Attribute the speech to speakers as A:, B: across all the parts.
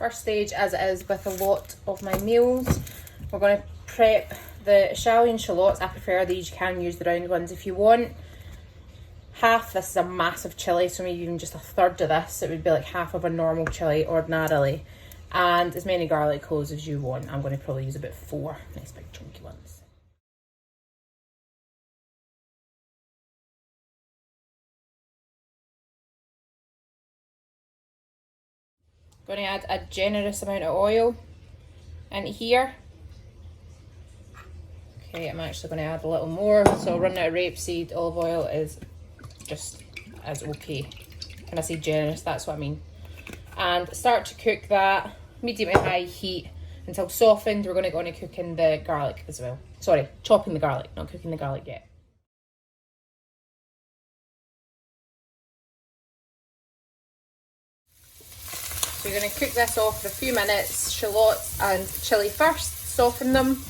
A: First stage, as it is with a lot of my meals, we're going to prep the eschalion shallots. I prefer these, you can use the round ones if you want. Half, this is a massive chilli, so maybe even just a third of this, it would be like half of a normal chilli ordinarily. And as many garlic cloves as you want. I'm going to probably use about 4 nice big chunky ones. Going to add a generous amount of oil in here. Okay, I'm actually going to add a little more. So running out of rapeseed olive oil is just as okay. When I say generous, that's what I mean. And start to cook that medium to high heat until softened. We're going to go on and cooking the garlic as well. Sorry, chopping the garlic, not cooking the garlic yet. So you're going to cook this off for a few minutes, shallots and chilli first, soften them,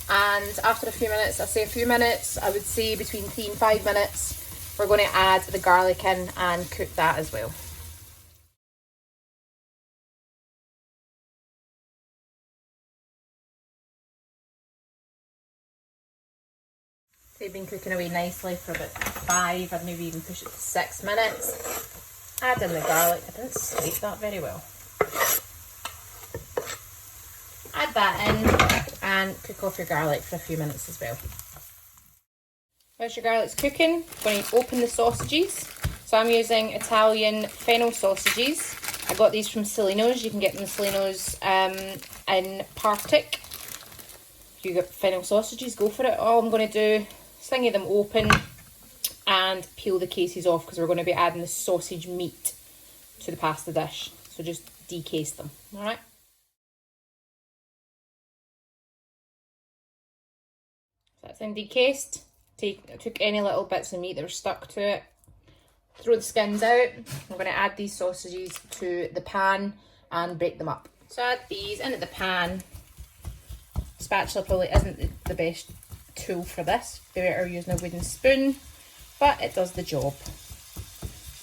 A: and after a few minutes, I say a few minutes, I would say between 3 and 5 minutes, we're going to add the garlic in and cook that as well. They've been cooking away nicely for about 5, I'd maybe even push it to 6 minutes. Add in the garlic. I didn't scrape that very well. Add that in and cook off your garlic for a few minutes as well. Whilst your garlic's cooking, I'm going to open the sausages. So I'm using Italian fennel sausages. I got these from Celino's. You can get them in Celino's in Partick. If you get fennel sausages, go for it. All I'm going to do, slingy them open and peel the cases off because we're going to be adding the sausage meat to the pasta dish. So just decase them, alright? So that's then decased. Took any little bits of meat that were stuck to it. Throw the skins out. I'm going to add these sausages to the pan and break them up. So add these into the pan. Spatula probably isn't the best tool for this. Be better using a wooden spoon. But it does the job.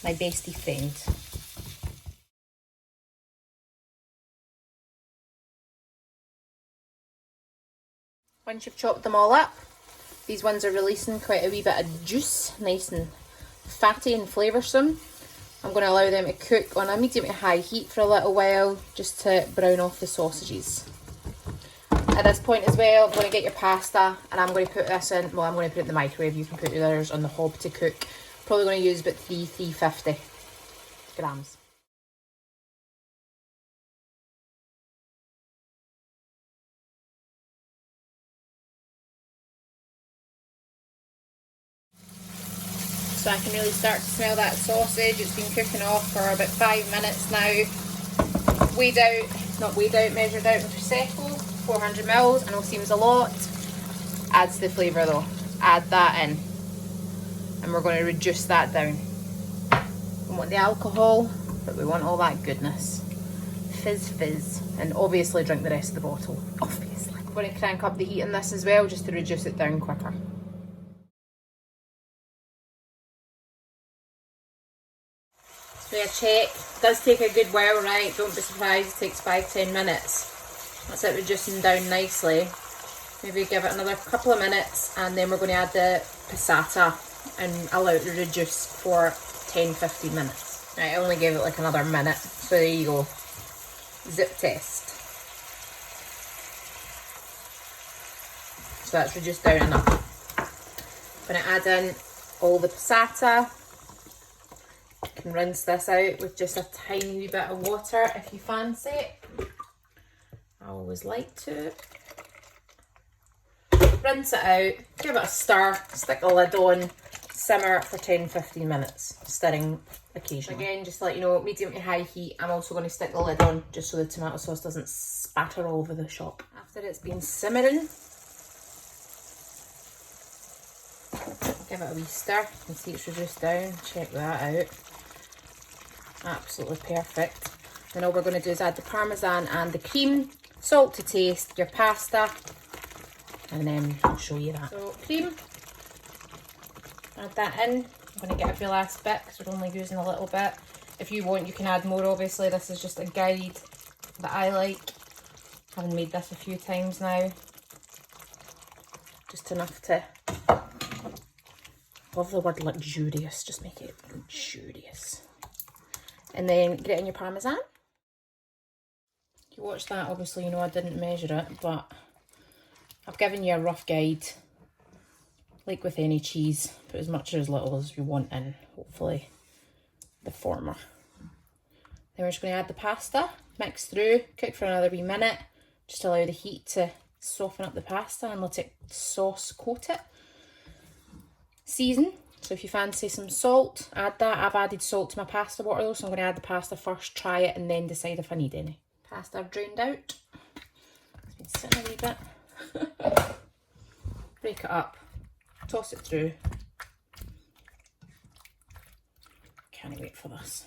A: My bestie friend. Once you've chopped them all up, these ones are releasing quite a wee bit of juice, nice and fatty and flavoursome. I'm going to allow them to cook on a medium to high heat for a little while, just to brown off the sausages. At this point as well, I'm going to get your pasta and I'm going to put this in, well, I'm going to put it in the microwave. You can put yours on the hob to cook. Probably going to use about 350 grams. So I can really start to smell that sausage. It's been cooking off for about 5 minutes now. Weighed out, not weighed out, measured out with Prosecco. 400 ml, I know seems a lot, adds the flavour though. Add that in and we're going to reduce that down. We want the alcohol, but we want all that goodness. Fizz, and obviously drink the rest of the bottle, obviously. I'm going to crank up the heat on this as well, just to reduce it down quicker. So yeah, check, it does take a good while, right? Don't be surprised, it takes 5-10 minutes. That's it reducing down nicely. Maybe give it another couple of minutes and then we're going to add the passata and allow it to reduce for 10-15 minutes. Right, I only gave it like another minute, so there you go. Zip test. So that's reduced down enough. I'm going to add in all the passata. You can rinse this out with just a tiny wee bit of water if you fancy it. I always like to. Rinse it out, give it a stir, stick the lid on, simmer for 10-15 minutes, stirring occasionally. Again, just to let you know, medium to high heat. I'm also going to stick the lid on just so the tomato sauce doesn't spatter all over the shop. After it's been simmering, give it a wee stir. You can see it's reduced down, check that out. Absolutely perfect. Then all we're going to do is add the parmesan and the cream. Salt to taste, your pasta, and then I'll show you that. So cream, add that in. I'm going to get every last bit because we're only using a little bit. If you want, you can add more, obviously. This is just a guide that I like. Having made this a few times now. Just enough to, love the word luxurious, just make it luxurious. And then get it in your parmesan. If you watch that, obviously you know I didn't measure it, but I've given you a rough guide. Like with any cheese, put as much or as little as you want in, hopefully the former. Then we're just going to add the pasta, mix through, cook for another wee minute, just allow the heat to soften up the pasta and let it sauce coat it. Season, so if you fancy some salt, add that. I've added salt to my pasta water though, so I'm going to add the pasta first, try it, and then decide if I need any. Pasta I've drained out. It's been sitting a wee bit. Break it up, toss it through. Can't wait for this.